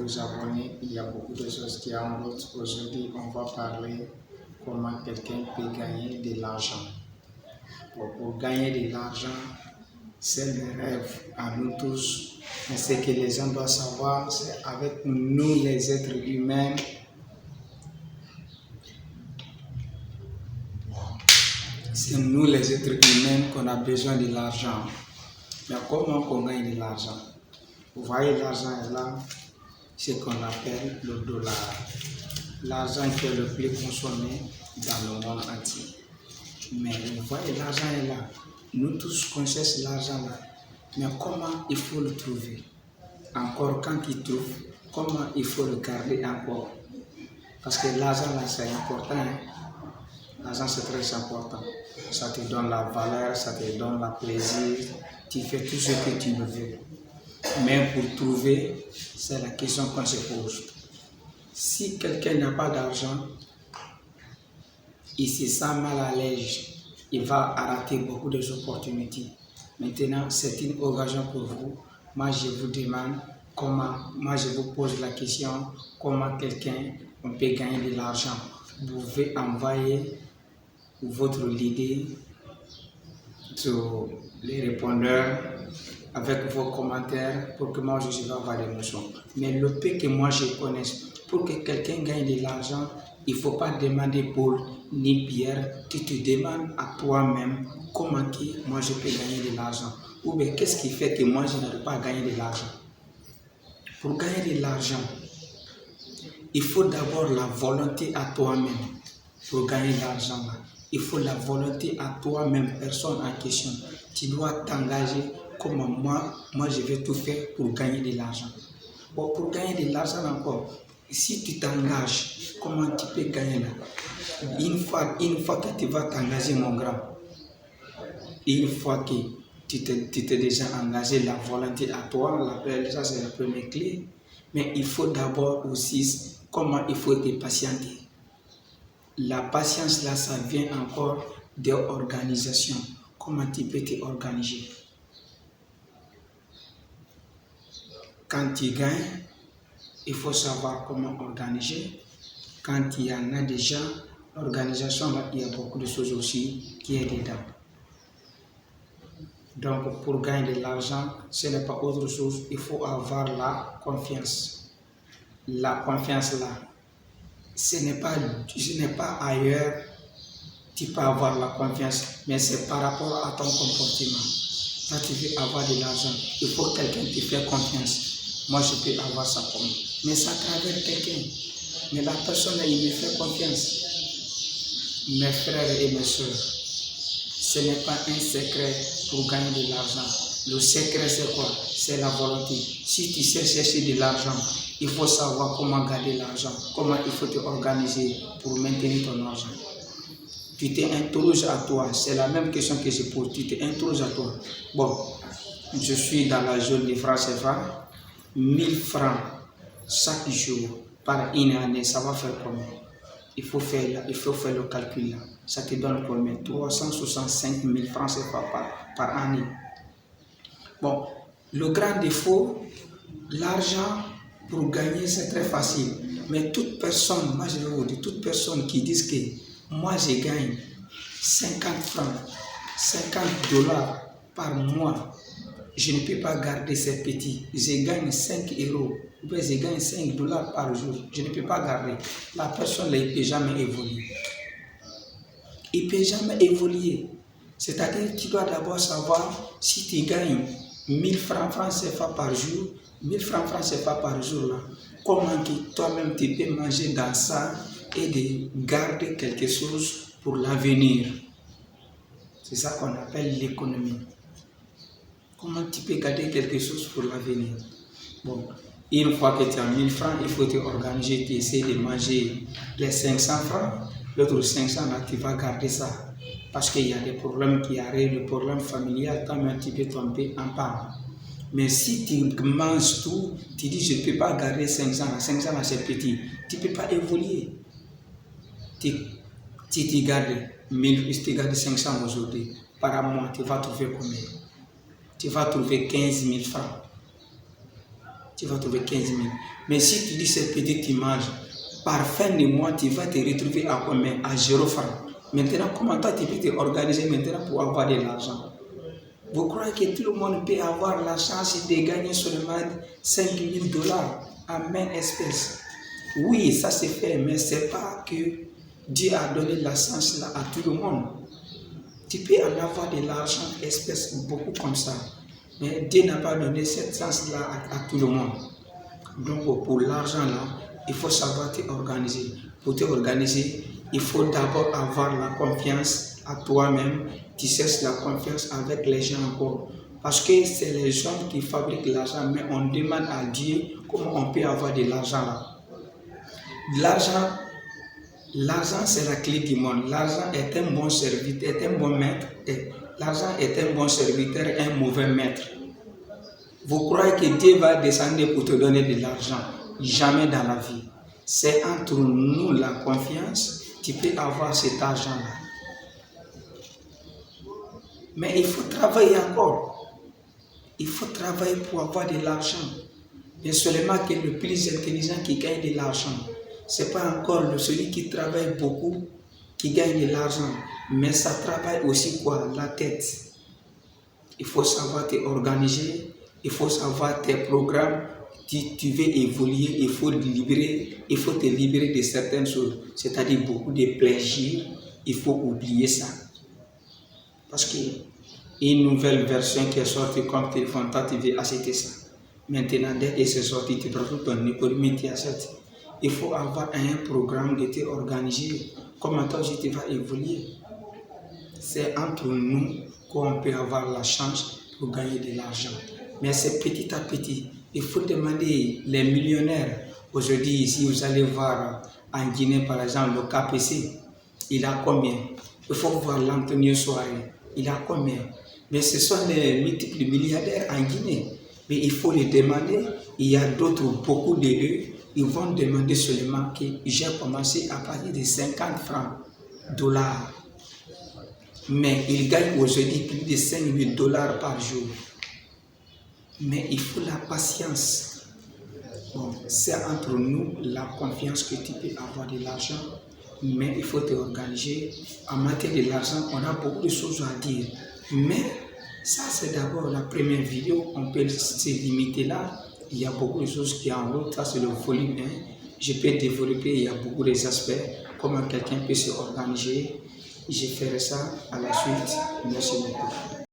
aux abonnés. Il y a beaucoup de choses qui en route. Aujourd'hui, on va parler comment quelqu'un peut gagner de l'argent. Pour gagner de l'argent, c'est le rêve à nous tous. Mais ce que les gens doivent savoir, c'est avec nous les êtres humains, c'est nous les êtres humains qu'on a besoin de l'argent. Mais comment on gagne de l'argent? Vous voyez, l'argent est là, ce qu'on appelle le dollar. L'argent qui est le plus consommé dans le monde entier. Mais vous voyez, l'argent est là. Nous tous connaissons l'argent là. Mais comment il faut le trouver? Encore quand il trouve, comment il faut le garder encore? Parce que l'argent là, c'est important. Hein? L'argent, c'est très important. Ça te donne la valeur, ça te donne le plaisir. Tu fais tout ce que tu veux. Mais pour trouver, c'est la question qu'on se pose. Si quelqu'un n'a pas d'argent, il se sent mal à l'aise. Il va rater beaucoup d'opportunités. Maintenant, c'est une occasion pour vous. Moi, je vous demande comment, moi, je vous pose la question, comment quelqu'un peut gagner de l'argent. Vous pouvez envoyer votre idée sur les répondeurs avec vos commentaires pour que moi je vais avoir des notions. Mais le peu que moi je connaisse, pour que quelqu'un gagne de l'argent, il ne faut pas demander Paul ni Pierre. Tu te demandes à toi-même comment que moi je peux gagner de l'argent. Ou bien qu'est-ce qui fait que moi je n'arrive pas à gagner de l'argent. Pour gagner de l'argent, il faut d'abord la volonté à toi-même pour gagner de l'argent. Il faut la volonté à toi-même, personne en question. Tu dois t'engager comme moi je vais tout faire pour gagner de l'argent. Bon, pour gagner de l'argent encore, si tu t'engages, comment tu peux gagner là? Une fois que tu vas t'engager, mon grand, une fois que tu t'es déjà engagé, la volonté à toi, ça c'est la première clé. Mais il faut d'abord aussi, comment il faut te patienter. La patience là, ça vient encore de l'organisation. Comment tu peux t'organiser? Quand tu gagnes, il faut savoir comment organiser. Quand il y en a déjà, l'organisation là, il y a beaucoup de choses aussi qui est dedans. Donc pour gagner de l'argent, ce n'est pas autre chose, il faut avoir la confiance. La confiance là, ce n'est pas ailleurs. Tu peux avoir la confiance, mais c'est par rapport à ton comportement. Quand tu veux avoir de l'argent, il faut que quelqu'un te fasse confiance. Moi, je peux avoir ça comme. Mais ça traverse quelqu'un. Mais la personne, il me fait confiance. Mes frères et mes soeurs, ce n'est pas un secret pour gagner de l'argent. Le secret, c'est quoi? C'est la volonté. Si tu sais chercher de l'argent, il faut savoir comment garder l'argent, comment il faut te organiser pour maintenir ton argent. Tu t'interroges à toi, c'est la même question que je pose, tu t'interroges à toi. Bon, je suis dans la zone de francs CFA, 1000 francs chaque jour par une année, ça va faire combien? Il faut faire le calcul là. Ça te donne combien? 365 000 francs CFA par année. Bon, le grand défaut, l'argent pour gagner c'est très facile. Mais toute personne, moi je vais vous dire, toute personne qui dit que moi, je gagne 50 francs, 50 dollars par mois. Je ne peux pas garder ces petits. Je gagne 5 euros. Ou bien je gagne 5 dollars par jour. Je ne peux pas garder. La personne, il ne peut jamais évoluer. Il ne peut jamais évoluer. C'est-à-dire que tu dois d'abord savoir si tu gagnes 1000 francs CFA par jour, 1000 francs CFA par jour, là, comment toi-même tu peux manger dans ça et de garder quelque chose pour l'avenir. C'est ça qu'on appelle l'économie. Comment tu peux garder quelque chose pour l'avenir? Bon, une fois que tu as 1000 francs, il faut te organiser, tu essaies de manger les 500 francs, l'autre 500 là, tu vas garder ça. Parce qu'il y a des problèmes qui arrivent, le problème familial, quand même tu peux tomber en panne. Mais si tu manges tout, tu dis je ne peux pas garder 500 là, 500 là c'est petit, tu ne peux pas évoluer. Tu gardes 1000, si tu gardes 500 aujourd'hui, par mois, tu vas trouver combien? Tu vas trouver 15 000 francs. tu vas trouver 15 000. Mais si tu dis cette petite image, par fin de mois, tu vas te retrouver à combien? À 0 francs. Maintenant, comment toi tu peux te organiser maintenant pour avoir de l'argent? Vous croyez que tout le monde peut avoir la chance de gagner seulement 5 000 dollars en main espèce? Oui, ça se fait, mais ce n'est pas que Dieu a donné la chance là à tout le monde. Tu peux en avoir de l'argent espèce beaucoup comme ça. Mais Dieu n'a pas donné cette chance-là à tout le monde. Donc pour l'argent là, il faut savoir t'organiser. Pour t'organiser, il faut d'abord avoir la confiance à toi-même. Tu cherches la confiance avec les gens encore. Parce que c'est les gens qui fabriquent l'argent, mais on demande à Dieu comment on peut avoir de l'argent là. L'argent c'est la clé du monde. L'argent est un bon serviteur, est un bon maître. L'argent est un bon serviteur, un mauvais maître. Vous croyez que Dieu va descendre pour te donner de l'argent? Jamais dans la vie. C'est entre nous la confiance, tu peux avoir cet argent-là. Mais il faut travailler encore. Il faut travailler pour avoir de l'argent. Mais seulement que le plus intelligent qui gagne de l'argent, ce n'est pas encore celui qui travaille beaucoup qui gagne de l'argent. Mais ça travaille aussi quoi? La tête. Il faut savoir t'organiser. Il faut savoir tes programmes. Tu veux évoluer, il faut te libérer de certaines choses, c'est-à-dire beaucoup de plaisir. Il faut oublier ça. Parce qu'une nouvelle version qui est sortie comme téléphone, toi tu veux acheter ça. Maintenant, dès que c'est sorti, tu prends ton économie, tu achètes. Il faut avoir un programme de t'organiser. Comment toi tu vas évoluer? C'est entre nous qu'on peut avoir la chance pour gagner de l'argent. Mais c'est petit à petit. Il faut demander les millionnaires. Aujourd'hui, si vous allez voir en Guinée, par exemple, le KPC, il a combien? Il faut voir l'Antonio Soare, il a combien? Mais ce sont les multiples milliardaires en Guinée. Mais il faut les demander. Il y a d'autres, beaucoup d'eux, ils vont demander seulement que j'ai commencé à partir de 50 francs dollars. Mais ils gagnent aujourd'hui plus de 5 000 dollars par jour. Mais il faut la patience. Bon, c'est entre nous la confiance que tu peux avoir de l'argent, mais il faut t'organiser. En matière de l'argent, on a beaucoup de choses à dire. Mais ça, c'est d'abord la première vidéo. On peut se limiter là. Il y a beaucoup de choses qui en route. Ça, c'est le volume 1. Je peux développer, il y a beaucoup d'aspects. Comment quelqu'un peut se organiser. Je ferai ça à la suite. Merci beaucoup.